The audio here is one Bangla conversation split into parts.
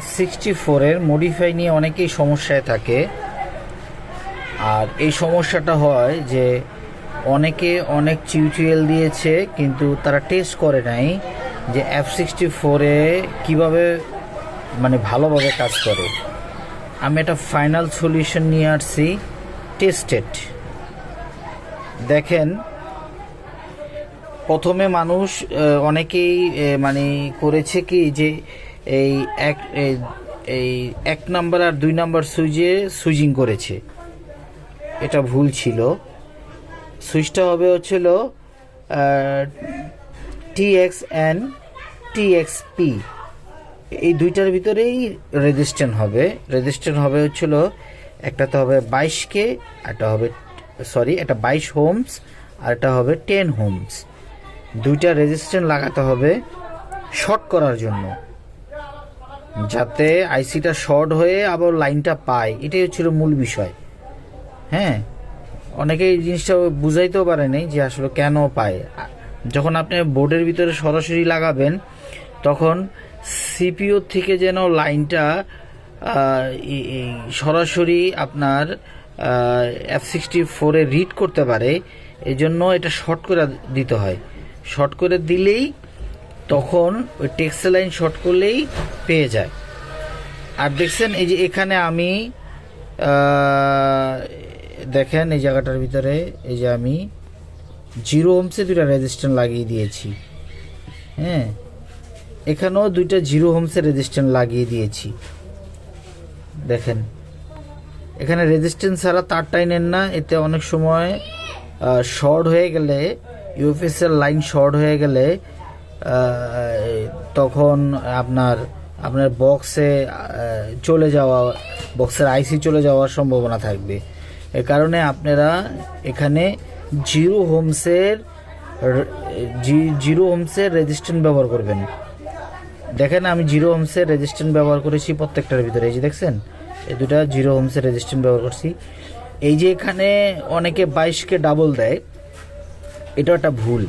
F64 এর মডিফাই নিয়ে অনেকেই সমস্যায় থাকে। আর এই সমস্যাটা হয় যে অনেকে অনেক টিউটোরিয়াল দিয়েছে কিন্তু তারা টেস্ট করে নাই যে F64 কিভাবে ভালোভাবে কাজ করে। আমি একটা ফাইনাল সলিউশন নিয়ে আসছি, টেস্টেড। দেখেন, প্রথমে মানুষ অনেকেই করেছে কি যে এই এক নাম্বার আর 2 নাম্বার সুইচে সুইচিং করেছে। এটা ভুল ছিল। সুইচটা হবে হচ্ছিল TX and TXP, এই দুইটার ভিতরেই রেজিস্ট্যান্ট হবে হচ্ছিল একটাতে হবে 22K, একটা 22 হোমস আর একটা হবে 10 হোমস। দুইটা রেজিস্ট্যান্ট লাগাতে হবে শর্ট করার জন্য, যাতে আইসিটা শর্ট হয়ে আবার লাইনটা পায়। এটাই হচ্ছিল মূল বিষয়। হ্যাঁ, অনেকে এই জিনিসটা বুঝাইতেও পারেনি যে আসলে কেন পায়। যখন আপনি বোর্ডের ভিতরে সরাসরি লাগাবেন তখন সিপিইউ থেকে যেন লাইনটা সরাসরি আপনার F64 রিড করতে পারে, এই জন্য এটা শর্ট করে দিতে হয়। শর্ট করে দিলেই তখন ওই টেক্সট লাইন শর্ট করলেই পেয়ে যায়। আর দেখছেন এই যে এখানে আমি দেখেন এই জায়গাটার ভিতরে এই যে আমি 0 হোমসে 2টা রেজিস্ট্যান্ট লাগিয়ে দিয়েছি। হ্যাঁ, এখানেও 2টা 0 হোমসের রেজিস্ট্যান্ট লাগিয়ে দিয়েছি। দেখেন, এখানে রেজিস্ট্যান্স ছাড়া তার টাইনেন না, এতে অনেক সময় শর্ট হয়ে গেলে, ইউএফএস এর লাইন শর্ট হয়ে গেলে তখন আপনার বক্সে চলে যাওয়া, বক্সের আইসি চলে যাওয়ার সম্ভাবনা থাকবে। এ কারণে আপনারা এখানে 0 হোমসের রেজিস্ট্যান্ট ব্যবহার করবেন। দেখেন, আমি 0 হোমসের রেজিস্ট্যান্ট ব্যবহার করেছি প্রত্যেকটার ভিতরে। এই যে দেখছেন, এই দুটা 0 হোমসের রেজিস্ট্যান্ট ব্যবহার করছি। এই যে এখানে অনেকে 22K ডাবল দেয়, এটা একটা ভুল।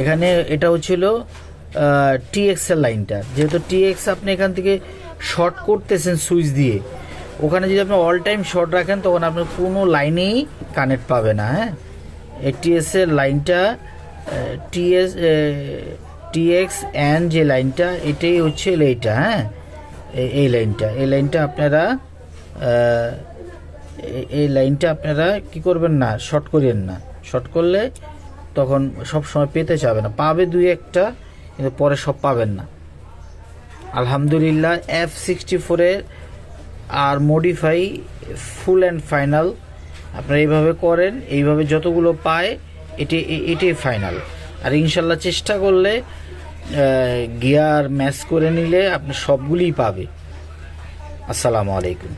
এখানে এটা হচ্ছিল TX এর লাইনটা, যেহেতু TX আপনি এখান থেকে শর্ট করতেছেন সুইচ দিয়ে, ওখানে যদি আপনি অল টাইম শর্ট রাখেন তখন আপনার কোনো লাইনেই কানেক্ট পাবে না। হ্যাঁ, এই TS এর লাইনটা TX অ্যান্ড যে লাইনটা, এটাই হচ্ছে এইটা। হ্যাঁ, এই লাইনটা আপনারা কি করবেন না, শর্ট করেন না। শর্ট করলে তখন সব সময় পেতে যাবে না, পাবে 2-1টা, কিন্তু পরে সব পাবেন না। আলহামদুলিল্লাহ, F64 আর মডিফাই ফুল অ্যান্ড ফাইনাল। আপনারা এইভাবে করেন, এইভাবে যতগুলো পায় এটাই ফাইনাল। আর ইনশাল্লাহ চেষ্টা করলে গিয়ার ম্যাচ করে নিলে আপনি সবগুলিই পাবে। আসসালামু আলাইকুম।